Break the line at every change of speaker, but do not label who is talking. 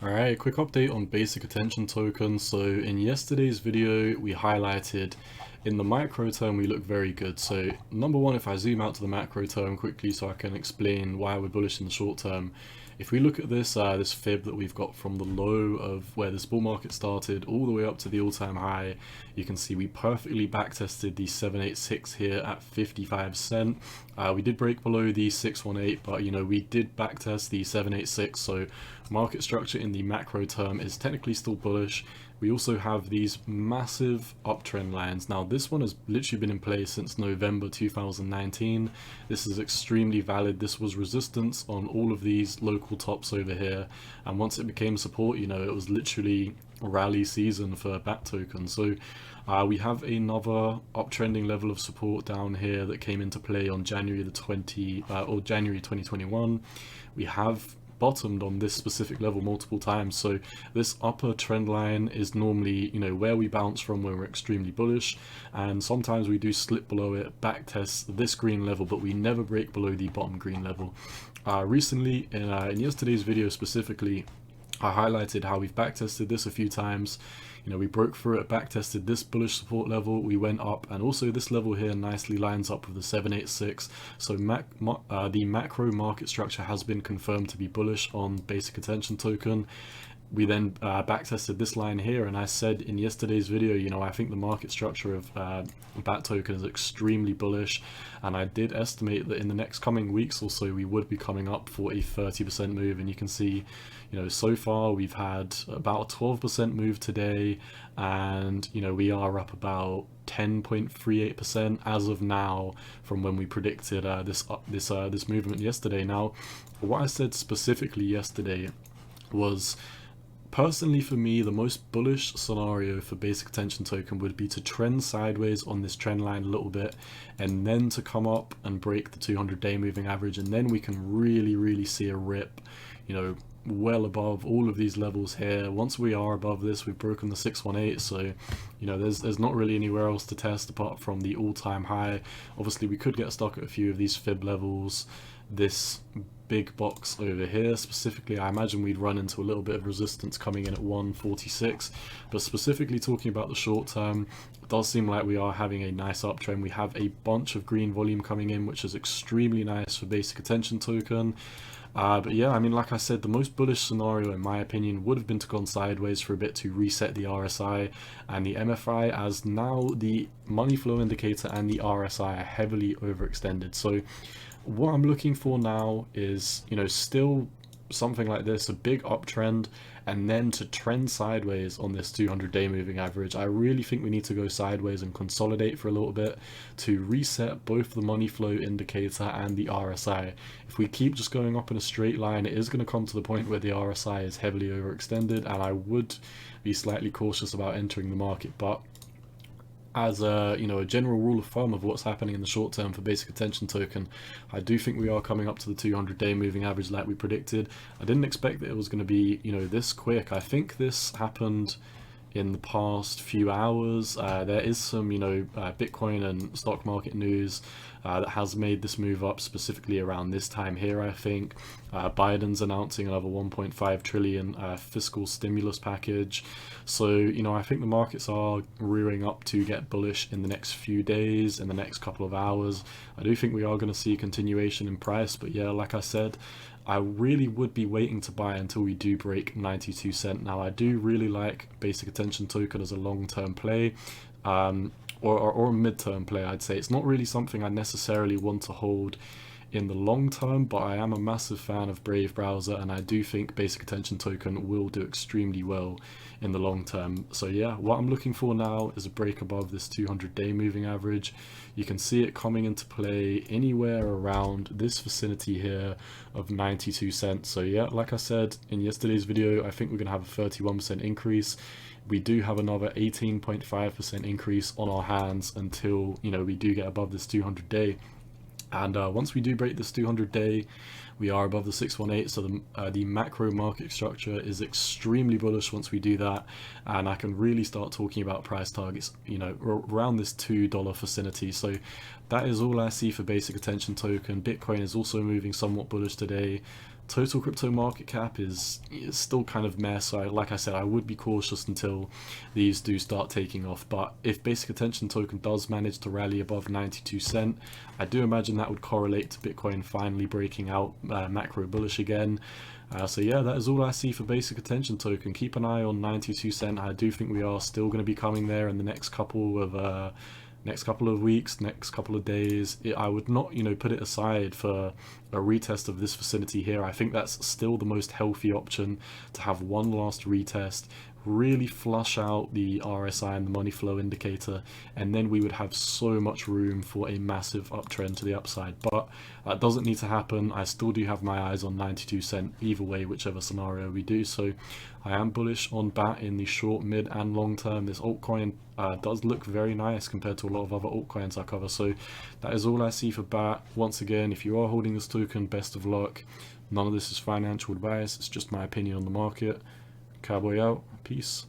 Alright, quick update on basic attention tokens. So in yesterday's video, we highlighted in the micro term we look very good. So number one, if I zoom out to the macro term quickly so I can explain why we're bullish in the short term. If we look at this this fib that we've got from the low of where this bull market started all the way up to the all-time high, you can see we perfectly backtested the 786 here at 55 cent. We did break below the 618, but we did backtest the 786, so market structure in the macro term is technically still bullish. We also have these massive uptrend lines. Now this one has literally been in place since November 2019. This is extremely valid. This was resistance on all of these local tops over here, and once it became support, it was literally rally season for BAT tokens. So we have another uptrending level of support down here that came into play on January 2021. We have bottomed on this specific level multiple times, so this upper trend line is normally where we bounce from when we're extremely bullish, and sometimes we do slip below it, back test this green level, but we never break below the bottom green level. Recently in yesterday's video specifically, I highlighted how we've backtested this a few times. We broke through it, backtested this bullish support level, we went up, and also this level here nicely lines up with the 786. So the macro market structure has been confirmed to be bullish on basic attention token. We then backtested this line here, and I said in yesterday's video, I think the market structure of BAT token is extremely bullish, and I did estimate that in the next coming weeks or so we would be coming up for a 30% move. And you can see, so far we've had about a 12% move today, and we are up about 10.38% as of now from when we predicted this movement yesterday. Now, what I said specifically yesterday was, personally for me, the most bullish scenario for basic attention token would be to trend sideways on this trend line a little bit, and then to come up and break the 200-day moving average, and then we can really see a rip, well above all of these levels here. Once we are above this, we've broken the 618, so there's not really anywhere else to test apart from the all-time high. Obviously we could get stuck at a few of these fib levels. This big box over here specifically, I imagine we'd run into a little bit of resistance coming in at 146, but specifically talking about the short term, it does seem like we are having a nice uptrend. We have a bunch of green volume coming in, which is extremely nice for basic attention token. But yeah, like I said, the most bullish scenario in my opinion would have been to gone sideways for a bit to reset the RSI and the MFI, as now the money flow indicator and the RSI are heavily overextended. So what I'm looking for now is, still something like this, a big uptrend, and then to trend sideways on this 200-day moving average. I really think we need to go sideways and consolidate for a little bit to reset both the money flow indicator and the RSI. If we keep just going up in a straight line, it is going to come to the point where the RSI is heavily overextended, and I would be slightly cautious about entering the market. But as a general rule of thumb of what's happening in the short term for basic attention token, I do think we are coming up to the 200-day moving average like we predicted. I didn't expect that it was going to be this quick. I think this happened in the past few hours. There is some Bitcoin and stock market news that has made this move up, specifically around this time here. I think Biden's announcing another 1.5 trillion fiscal stimulus package. So I think the markets are rearing up to get bullish in the next few days, in the next couple of hours. I do think we are going to see continuation in price, but yeah, like I said, I really would be waiting to buy until we do break 92 cent. Now, I do really like basic attention token as a long-term play, or a mid-term play, I'd say. It's not really something I necessarily want to hold in the long term, but I am a massive fan of Brave browser, and I do think basic attention token will do extremely well in the long term. So yeah, what I'm looking for now is a break above this 200-day moving average. You can see it coming into play anywhere around this vicinity here of 92 cents. So yeah, like I said in yesterday's video, I think we're gonna have a 31% increase. We do have another 18.5% increase on our hands until we do get above this 200-day. And once we do break this 200-day, we are above the 618, so the macro market structure is extremely bullish once we do that, and I can really start talking about price targets around this $2 vicinity. So that is all I see for basic attention token. Bitcoin is also moving somewhat bullish today. Total crypto market cap is still kind of meh, so like I said, I would be cautious until these do start taking off. But if basic attention token does manage to rally above 92 cent, I do imagine that would correlate to Bitcoin finally breaking out macro bullish again. So yeah, that is all I see for basic attention token. Keep an eye on 92 cent. I do think we are still going to be coming there in the next couple of weeks, next couple of days. I would not, put it aside for a retest of this vicinity here. I think that's still the most healthy option, to have one last retest, really flush out the RSI and the money flow indicator, and then we would have so much room for a massive uptrend to the upside. But that doesn't need to happen. I still do have my eyes on 92 cent either way, whichever scenario we do. So I am bullish on BAT in the short, mid and long term. This altcoin does look very nice compared to a lot of other altcoins I cover. So that is all I see for BAT. Once again, if you are holding this token, best of luck. None of this is financial advice, it's just my opinion on the market. Cowboy out. Peace.